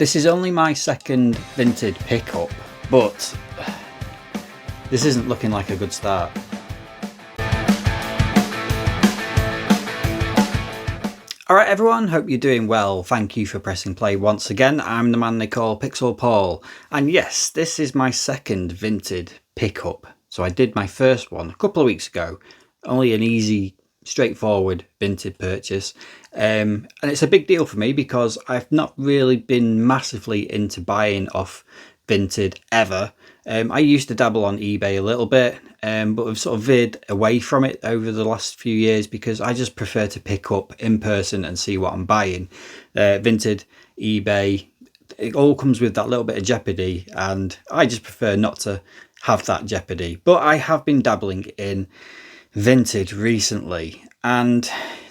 This is only my second Vinted pickup, but this isn't looking like a good start. Alright everyone, hope you're doing well. Thank you for pressing play once again. I'm the man they call Pixel Paul. And yes, this is my second Vinted pickup. So I did my first one a couple of weeks ago. Only an easy, straightforward Vinted purchase. And it's a big deal for me because I've not really been massively into buying off Vinted ever. I used to dabble on eBay a little bit, but I've sort of veered away from it over the last few years because I just prefer to pick up in person and see what I'm buying. Vinted, eBay, it all comes with that little bit of jeopardy, and I just prefer not to have that jeopardy. But I have been dabbling in Vinted recently, and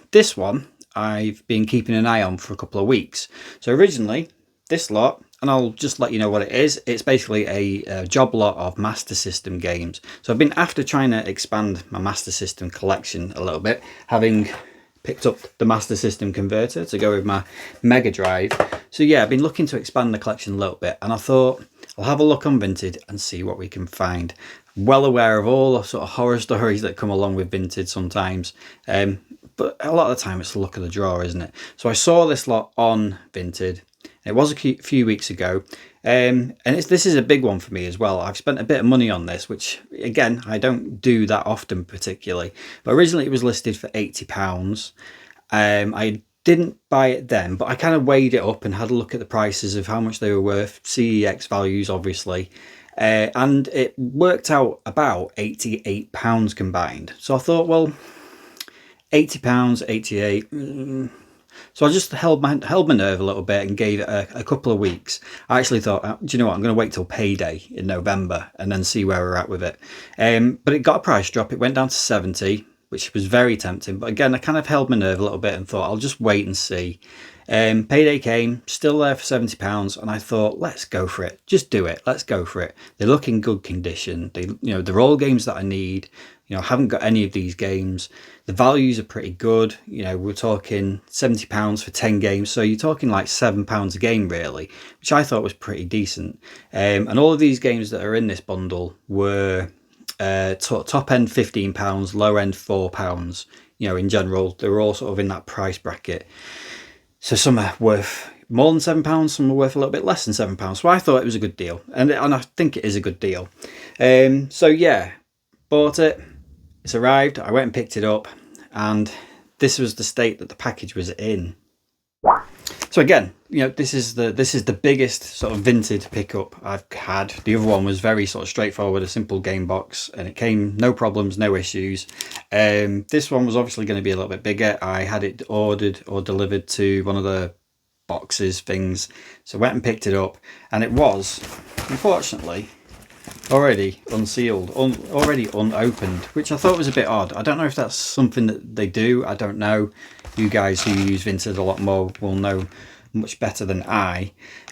this one I've been keeping an eye on for a couple of weeks. So originally, this lot, and I'll just let you know what it is. It's basically a job lot of Master System games. So I've been after trying to expand my Master System collection a little bit, having picked up the Master System converter to go with my Mega Drive. So yeah, I've been looking to expand the collection a little bit, and I thought I'll have a look on Vinted and see what we can find. Well aware of all the sort of horror stories that come along with Vinted sometimes, but a lot of the time it's the luck of the draw, isn't it? So I saw this lot on Vinted. It was a few weeks ago, and this is a big one for me as well. I've spent a bit of money on this, which again I don't do that often particularly, but originally it was listed for £80. I didn't buy it then, but I kind of weighed it up and had a look at the prices of how much they were worth, CEX values obviously, and it worked out about £88 combined. So I thought, well, £80, 88. So I just held my nerve a little bit and gave it a couple of weeks. I actually thought, do you know what, I'm going to wait till payday in November and then see where we're at with it. But it got a price drop. It went down to 70, which was very tempting. But again, I kind of held my nerve a little bit and thought, I'll just wait and see. Payday came, still there for £70, and I thought, let's go for it. Just do it. Let's go for it. They look in good condition. They're all games that I need. I haven't got any of these games. The values are pretty good. We're talking £70 for 10 games. So you're talking like £7 a game really, which I thought was pretty decent. And all of these games that are in this bundle were top end £15, low end £4. In general, they were all sort of in that price bracket. So some are worth more than £7, some are worth a little bit less than £7. So I thought it was a good deal. And I think it is a good deal. So yeah, bought it. It's arrived, I went and picked it up, and this was the state that the package was in. So again, this is the biggest sort of Vinted pickup I've had. The other one was very sort of straightforward, a simple game box, and it came no problems, no issues. This one was obviously going to be a little bit bigger. I had it ordered or delivered to one of the boxes things, so I went and picked it up, and it was, unfortunately, already unsealed, already unopened, which I thought was a bit odd. I don't know if that's something that they do. I don't know. You guys who use Vinted a lot more will know much better than I.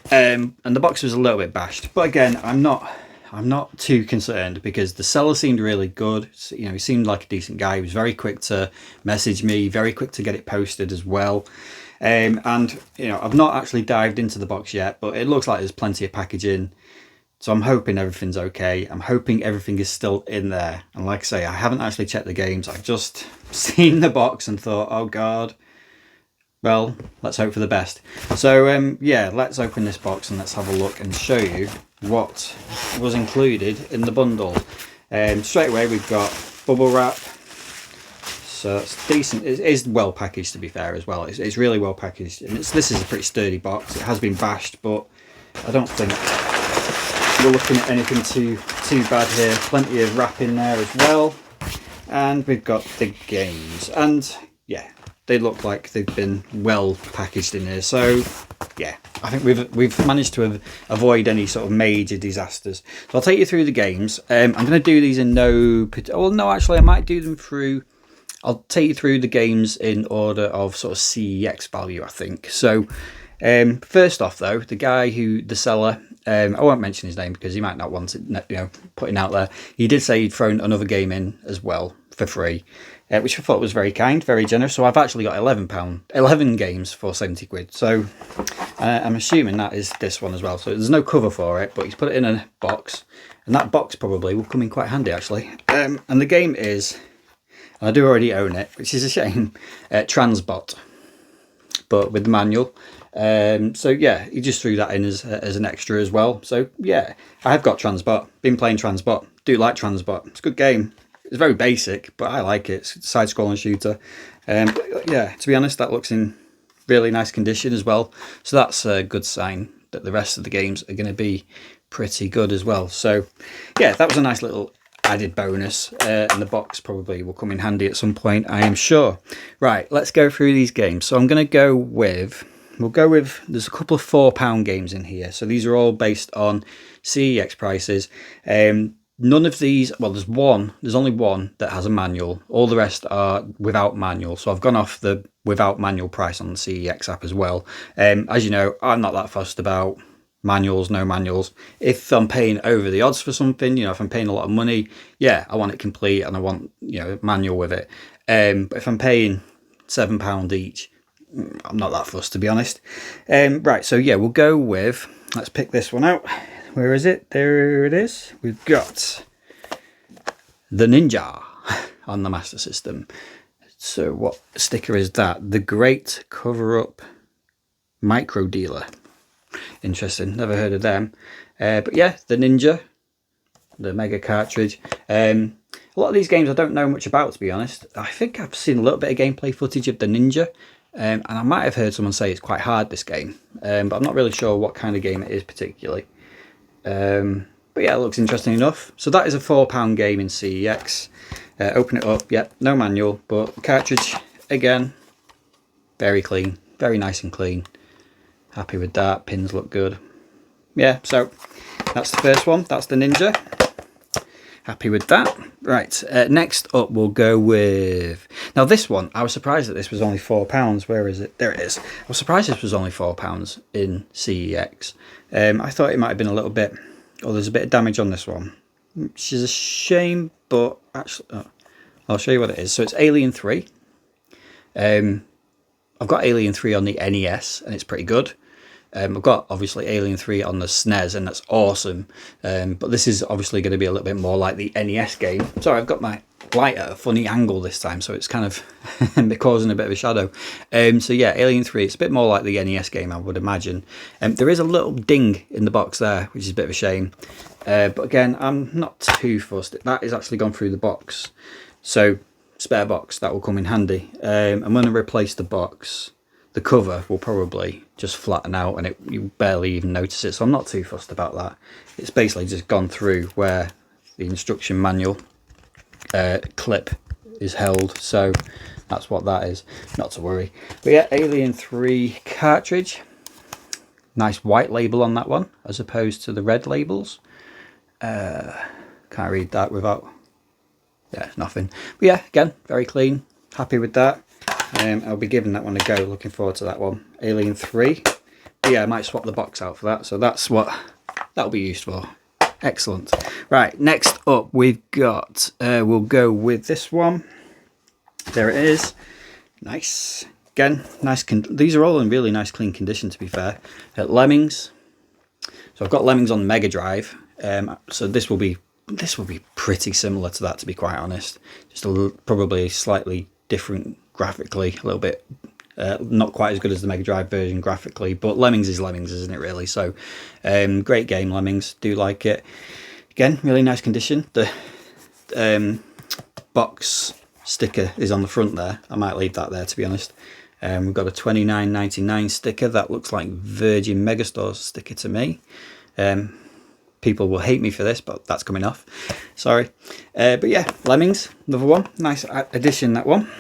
And the box was a little bit bashed, but again, I'm not too concerned because the seller seemed really good. He seemed like a decent guy. He was very quick to message me, very quick to get it posted as well. And I've not actually dived into the box yet, but it looks like there's plenty of packaging. So I'm hoping everything's okay. I'm hoping everything is still in there. And like I say, I haven't actually checked the games. I've just seen the box and thought, oh God, well, let's hope for the best. So yeah, let's open this box and let's have a look and show you what was included in the bundle. Straight away, we've got bubble wrap. So it's decent. It is well packaged, to be fair, as well. It's really well packaged. And this is a pretty sturdy box. It has been bashed, but I don't think we're looking at anything too bad here. Plenty of wrap in there as well, and we've got the games, and yeah, they look like they've been well packaged in here. So yeah, I think we've managed to avoid any sort of major disasters. So I'll take you through the games. I'm going to do these in actually I might do them through. I'll take you through the games in order of sort of CEX value, I think. So first off though, the seller, I won't mention his name because he might not want it, putting out there. He did say he'd thrown another game in as well for free, which I thought was very kind, very generous. So I've actually got £11 games for 70 quid. So I'm assuming that is this one as well. So there's no cover for it, but he's put it in a box, and that box probably will come in quite handy actually. And the game is, and I do already own it, which is a shame, Transbot, but with the manual. So yeah, he just threw that in as an extra as well. So yeah, I have got Transbot, been playing Transbot, do like Transbot, it's a good game. It's very basic, but I like it. It's a side-scrolling shooter. But yeah, to be honest, that looks in really nice condition as well. So that's a good sign that the rest of the games are going to be pretty good as well. So yeah, that was a nice little added bonus, and the box probably will come in handy at some point, I am sure. Right, let's go through these games. So I'm going to go with, there's a couple of £4 games in here. So these are all based on CEX prices. None of these, well, there's only one that has a manual. All the rest are without manual. So I've gone off the without manual price on the CEX app as well. As you know, I'm not that fussed about manuals, no manuals. If I'm paying over the odds for something, you know, if I'm paying a lot of money, yeah, I want it complete and I want, you know, manual with it. But if I'm paying £7 each, I'm not that fussed, to be honest. Right, so yeah, we'll go with, let's pick this one out. Where is it? There it is. We've got the Ninja on the Master System. So what sticker is that? The Great Cover-Up Micro Dealer. Interesting, never heard of them. But yeah, the Ninja, the Mega cartridge. A lot of these games I don't know much about, to be honest. I think I've seen a little bit of gameplay footage of the Ninja. And I might have heard someone say it's quite hard, this game. But I'm not really sure what kind of game it is particularly. But yeah, it looks interesting enough. So that is a £4 game in CEX. Open it up, yep, no manual, but the cartridge, again, very clean, very nice and clean. Happy with that, pins look good. Yeah, so that's the first one, that's the Ninja. Happy with that. Right, next up we'll go with, now this one, I was surprised that this was only £4. Where is it? There it is. I was surprised this was only £4 in CEX. I thought it might have been a little bit, oh, there's a bit of damage on this one, which is a shame, but actually, I'll show you what it is. So it's Alien 3. I've got Alien 3 on the NES, and it's pretty good. I've got, obviously, Alien 3 on the SNES, and that's awesome. But this is obviously going to be a little bit more like the NES game. Sorry, I've got my light at a funny angle this time, so it's kind of causing a bit of a shadow. So yeah, Alien 3, it's a bit more like the NES game, I would imagine. There is a little ding in the box there, which is a bit of a shame. But again, I'm not too fussed. That is actually gone through the box. So, spare box, that will come in handy. I'm going to replace the box. The cover will probably just flatten out and you barely even notice it, so I'm not too fussed about that. It's basically just gone through where the instruction manual clip is held, so that's what that is, not to worry. But yeah, Alien 3 cartridge, nice white label on that one as opposed to the red labels. Can't read that without, yeah, nothing. But yeah, again, very clean, happy with that. I'll be giving that one a go, looking forward to that one. Alien 3. But yeah, I might swap the box out for that, so that's what that'll be used for. Excellent. Right, next up we've got, we'll go with this one. There it is. Nice. Again, nice. These are all in really nice clean condition, to be fair. Lemmings. So I've got Lemmings on Mega Drive. So this will be pretty similar to that, to be quite honest. Just probably slightly different graphically, a little bit not quite as good as the Mega Drive version graphically, but Lemmings is Lemmings, isn't it, really? So great game, Lemmings, do like it. Again, really nice condition. The box sticker is on the front there. I might leave that there, to be honest. We've got a $29.99 sticker that looks like Virgin Megastore sticker to me. People will hate me for this, but that's coming off, sorry. But yeah, Lemmings, another one, nice addition, that one.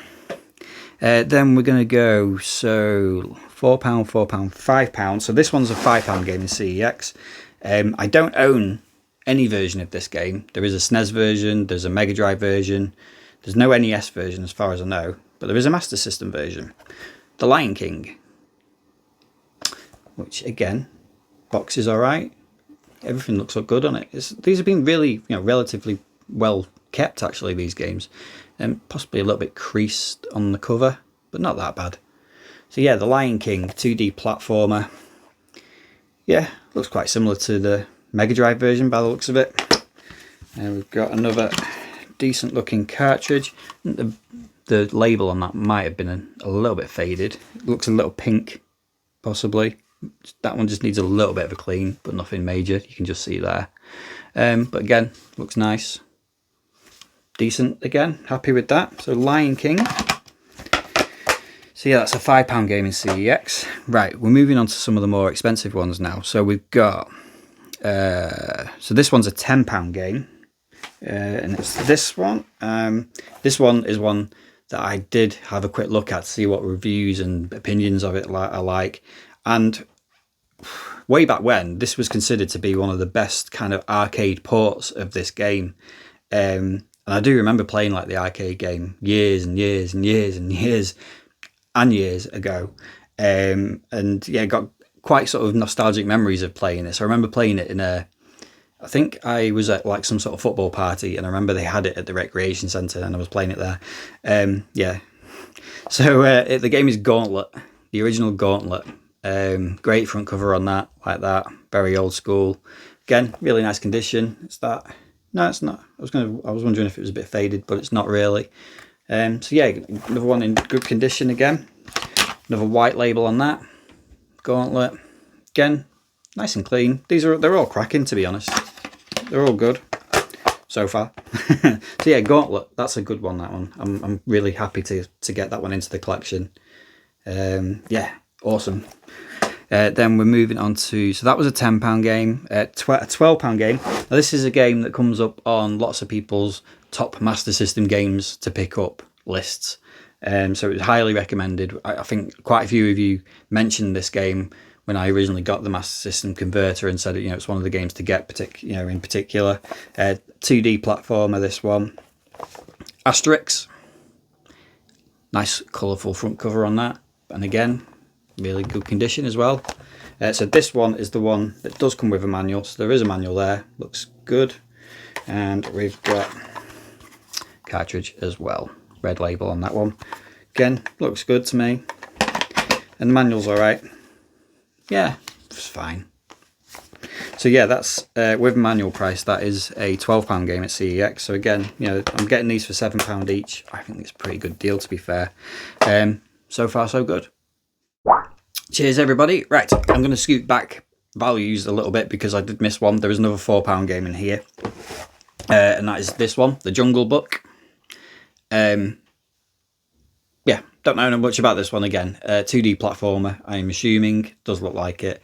Then we're going to go, so £4, £4, £5. So this one's a £5 game in CEX. I don't own any version of this game. There is a SNES version, there's a Mega Drive version, there's no NES version as far as I know, but there is a Master System version. The Lion King, which again, box is alright. Everything looks good on it. These have been really, relatively well kept actually, these games, and possibly a little bit creased on the cover, but not that bad. So yeah, The Lion King 2D platformer. Yeah, looks quite similar to the Mega Drive version by the looks of it. And we've got another decent looking cartridge. The label on that might have been a little bit faded. It looks a little pink, possibly. That one just needs a little bit of a clean, but nothing major. You can just see there. But again, looks nice. Decent again, happy with that. So Lion King. So yeah, that's a £5 game in CEX. Right, we're moving on to some of the more expensive ones now. So we've got, so this one's a £10 game. And it's this one. This one is one that I did have a quick look at to see what reviews and opinions of it are like. And way back when, this was considered to be one of the best kind of arcade ports of this game. And I do remember playing like the arcade game years and years and years and years and years ago. And yeah, got quite sort of nostalgic memories of playing this. I remember playing it in I think I was at like some sort of football party, and I remember they had it at the recreation centre and I was playing it there. Yeah. So the game is Gauntlet, the original Gauntlet. Great front cover on that, like that, very old school. Again, really nice condition. It's that. No, it's not. I was wondering if it was a bit faded, but it's not really. So yeah, another one in good condition again. Another white label on that. Gauntlet. Again, nice and clean. They're all cracking, to be honest. They're all good so far. So yeah, Gauntlet. That's a good one. That one. I'm really happy to get that one into the collection. Yeah, awesome. Then we're moving on to, so that was a £10 game, a £12 game. Now this is a game that comes up on lots of people's top Master System games to pick up lists. So it was highly recommended. I think quite a few of you mentioned this game when I originally got the Master System converter and said, it's one of the games to get, in particular. 2D platformer, this one. Asterix. Nice colourful front cover on that. And again, really good condition as well. So this one is the one that does come with a manual. So there is a manual there. Looks good. And we've got cartridge as well. Red label on that one. Again, looks good to me. And the manual's alright. Yeah, it's fine. So yeah, that's with manual price, that is a £12 game at CEX. So again, I'm getting these for £7 each. I think it's a pretty good deal, to be fair. So far, so good. Cheers, everybody. Right, I'm going to scoot back values a little bit because I did miss one. There is another £4 game in here. And that is this one, The Jungle Book. Yeah, don't know much about this one again. 2D platformer, I'm assuming. Does look like it.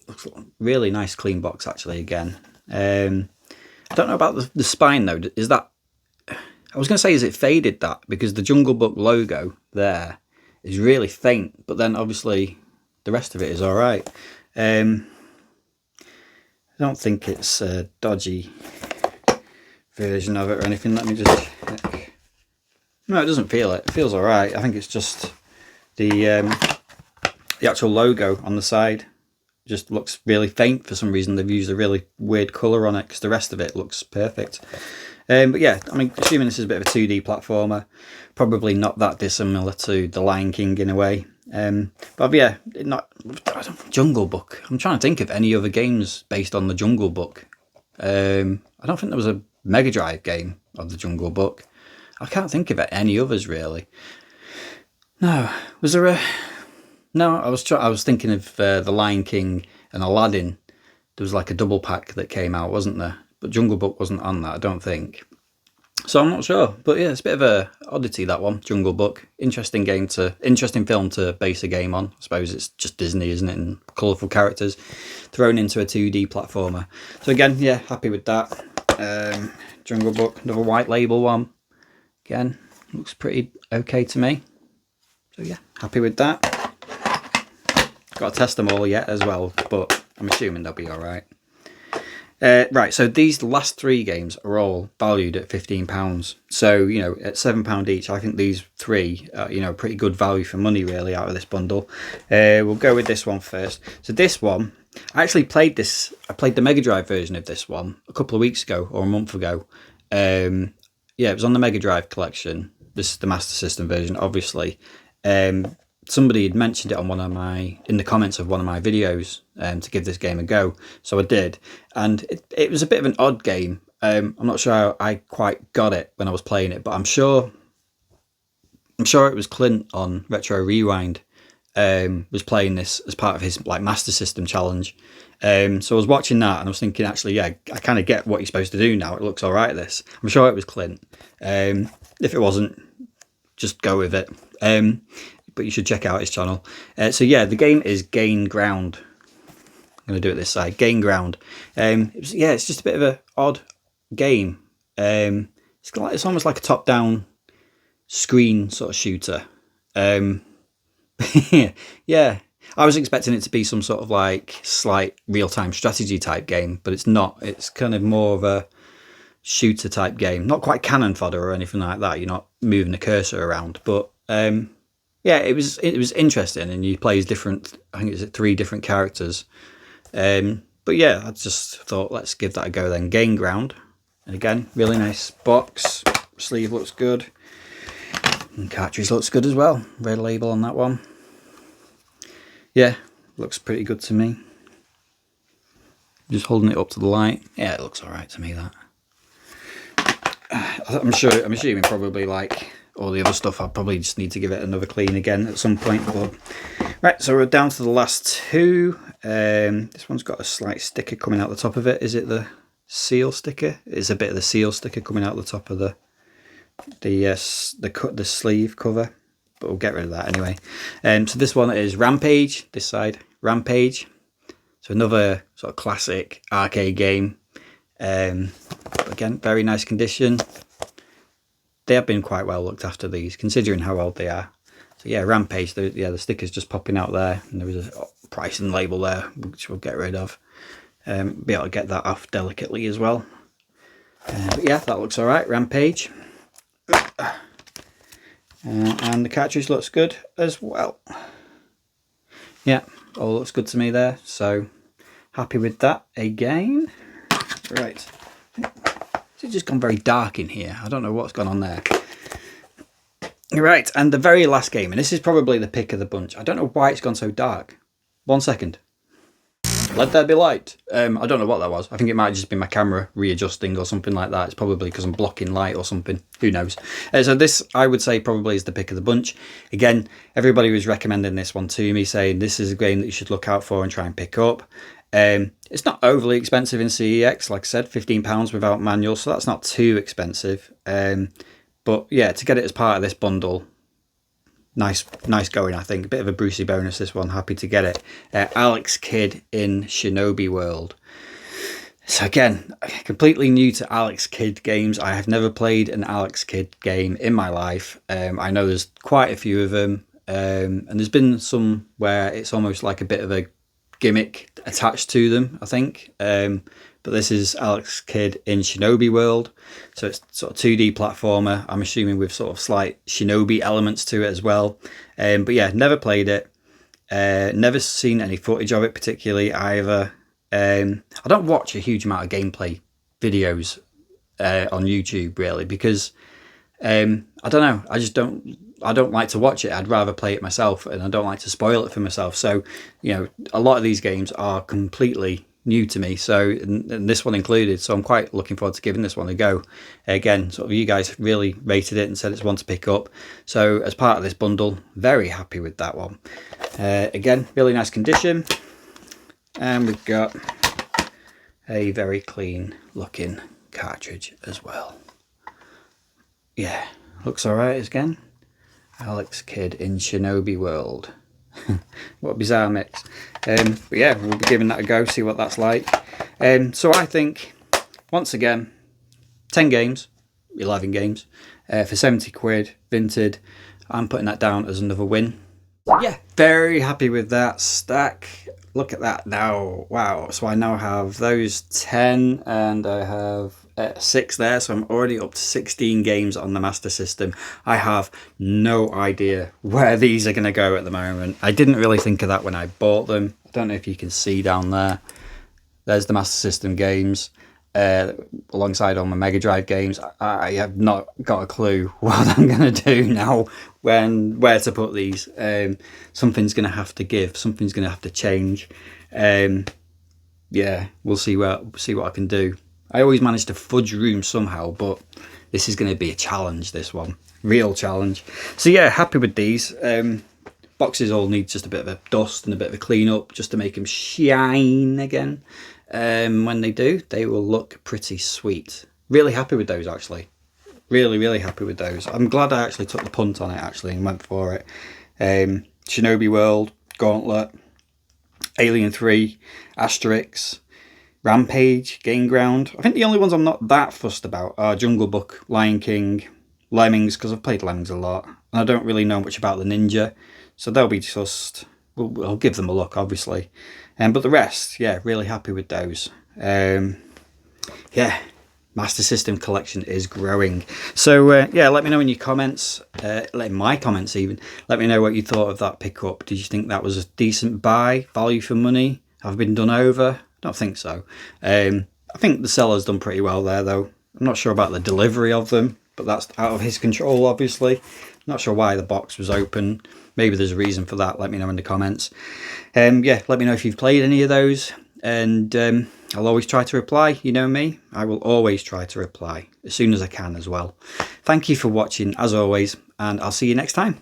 Looks really nice clean box, actually, again. I don't know about the spine, though. Is that... I was going to say, is it faded, that? Because the Jungle Book logo there is really faint, but then obviously the rest of it is all right. I don't think it's a dodgy version of it or anything. Let me just check. No, it doesn't feel it. It feels all right. I think it's just the actual logo on the side just looks really faint for some reason. They've used a really weird colour on it because the rest of it looks perfect. But yeah, I mean, assuming this is a bit of a 2D platformer, probably not that dissimilar to The Lion King in a way. But yeah, Jungle Book. I'm trying to think of any other games based on the Jungle Book. I don't think there was a Mega Drive game of the Jungle Book. I can't think of any others really. No, was there a? No, I was thinking of The Lion King and Aladdin. There was like a double pack that came out, wasn't there? But Jungle Book wasn't on that, I don't think. So I'm not sure. But yeah, it's a bit of a oddity, that one, Jungle Book. Interesting film to base a game on. I suppose it's just Disney, isn't it? And colourful characters thrown into a 2D platformer. So again, yeah, happy with that. Jungle Book, another white label one. Again, looks pretty okay to me. So yeah, happy with that. Got to test them all yet as well, but I'm assuming they'll be all right. Right, so these last three games are all valued at £15. So, at £7 each, I think these three are, pretty good value for money, really, out of this bundle. We'll go with this one first. So this one, I actually played this. I played the Mega Drive version of this one a couple of weeks ago or a month ago. Yeah, it was on the Mega Drive collection. This is the Master System version, obviously. Somebody had mentioned it on in the comments of one of my videos to give this game a go, so I did, and it was a bit of an odd game. I'm not sure how I quite got it when I was playing it, but I'm sure it was Clint on Retro Rewind was playing this as part of his like Master System challenge. So I was watching that and I was thinking, actually, yeah, I kind of get what you're supposed to do now. It looks all right. This, I'm sure it was Clint. If it wasn't, just go with it. But you should check out his channel. So yeah, the game is Gain Ground. I'm going to do it this side. Gain Ground. It's just a bit of an odd game. It's almost like a top-down screen sort of shooter. Yeah, I was expecting it to be some sort of like slight real-time strategy type game, but it's not. It's kind of more of a shooter type game. Not quite cannon fodder or anything like that. You're not moving the cursor around, but yeah, it was interesting, and you play as different. I think it's 3 different characters. But yeah, I just thought let's give that a go then. Gain Ground, and again, really nice box. Sleeve looks good, and cartridge looks good as well. Red label on that one. Yeah, looks pretty good to me. Just holding it up to the light. Yeah, it looks all right to me. That. I'm assuming probably like all the other stuff, I'll probably just need to give it another clean again at some point. But right, so we're down to the last 2. This one's got a slight sticker coming out the top of it. Is it the seal sticker? It's a bit of the seal sticker coming out the top of the sleeve cover, but we'll get rid of that anyway. So this one is Rampage. This side, Rampage. So another sort of classic arcade game. Again, very nice condition. They have been quite well looked after, these, considering how old they are. So yeah, Rampage, the sticker's just popping out there, and there was a pricing label there, which we'll get rid of. Be able to get that off delicately as well. But yeah, that looks alright, Rampage. And the cartridge looks good as well. Yeah, all looks good to me there, so happy with that again. Right. It's just gone very dark in here. I don't know what's gone on there. Right, and the very last game, and this is probably the pick of the bunch. I don't know why it's gone so dark. 1 second. Let there be light. I don't know what that was. I think it might just be my camera readjusting or something like that. It's probably because I'm blocking light or something. Who knows? So this, I would say, probably is the pick of the bunch. Again, everybody was recommending this one to me, saying this is a game that you should look out for and try and pick up. It's not overly expensive in CEX, like I said, £15 without manual, so that's not too expensive. But yeah, to get it as part of this bundle, nice going, I think. A bit of a Brucey bonus, this one. Happy to get it. Alex Kidd in Shinobi World. So again, completely new to Alex Kidd games. I have never played an Alex Kidd game in my life. I know there's quite a few of them, and there's been some where it's almost like a bit of a gimmick attached to them, I think. But this is Alex Kidd in Shinobi World, so it's sort of 2D platformer. I'm assuming with sort of slight Shinobi elements to it as well. But yeah, never played it. Never seen any footage of it particularly either. I don't watch a huge amount of gameplay videos on YouTube really, because I don't know. I don't like to watch it. I'd rather play it myself, and I don't like to spoil it for myself. So, you know, a lot of these games are completely new to me, so and this one included. So I'm quite looking forward to giving this one a go. Again, sort of you guys really rated it and said it's one to pick up. So as part of this bundle, very happy with that one. Again, really nice condition, and we've got a very clean looking cartridge as well. Yeah, looks alright again. Alex Kidd in Shinobi World. What a bizarre mix. But yeah, we'll be giving that a go, see what that's like. So I think, once again, 10 games, 11 games, for 70 quid, Vinted. I'm putting that down as another win. Yeah, very happy with that stack. Look at that now. Wow, so I now have those 10, and I have 6 there, so I'm already up to 16 games on the Master System. I have no idea where these are going to go at the moment. I didn't really think of that when I bought them. I don't know if you can see down there. There's the Master System games. alongside all my Mega Drive games. I have not got a clue what I'm going to do now, where to put these. Something's going to have to give. Something's going to have to change. Yeah, we'll see what I can do. I always manage to fudge rooms somehow, but this is going to be a challenge, this one. Real challenge. So yeah, happy with these. Boxes all need just a bit of a dust and a bit of a clean up just to make them shine again. When they do, they will look pretty sweet. Really happy with those, actually. Really happy with those. I'm glad I actually took the punt on it, actually, and went for it. Shinobi World, Gauntlet, Alien 3, Asterix, Rampage, Game Ground. I think the only ones I'm not that fussed about are Jungle Book, Lion King, Lemmings, because I've played Lemmings a lot. And I don't really know much about the Ninja, so they'll be just... I'll give them a look, obviously. But the rest, yeah, really happy with those. Yeah, Master System collection is growing. So yeah, let me know in your comments, in my comments even, let me know what you thought of that pickup. Did you think that was a decent buy, value for money? Have I been done over? I don't think so. I think the seller's done pretty well there though. I'm not sure about the delivery of them, but that's out of his control, obviously. Not sure why the box was open. Maybe there's a reason for that. Let me know in the comments. Yeah, let me know if you've played any of those. And I'll always try to reply. You know me. I will always try to reply as soon as I can as well. Thank you for watching, as always. And I'll see you next time.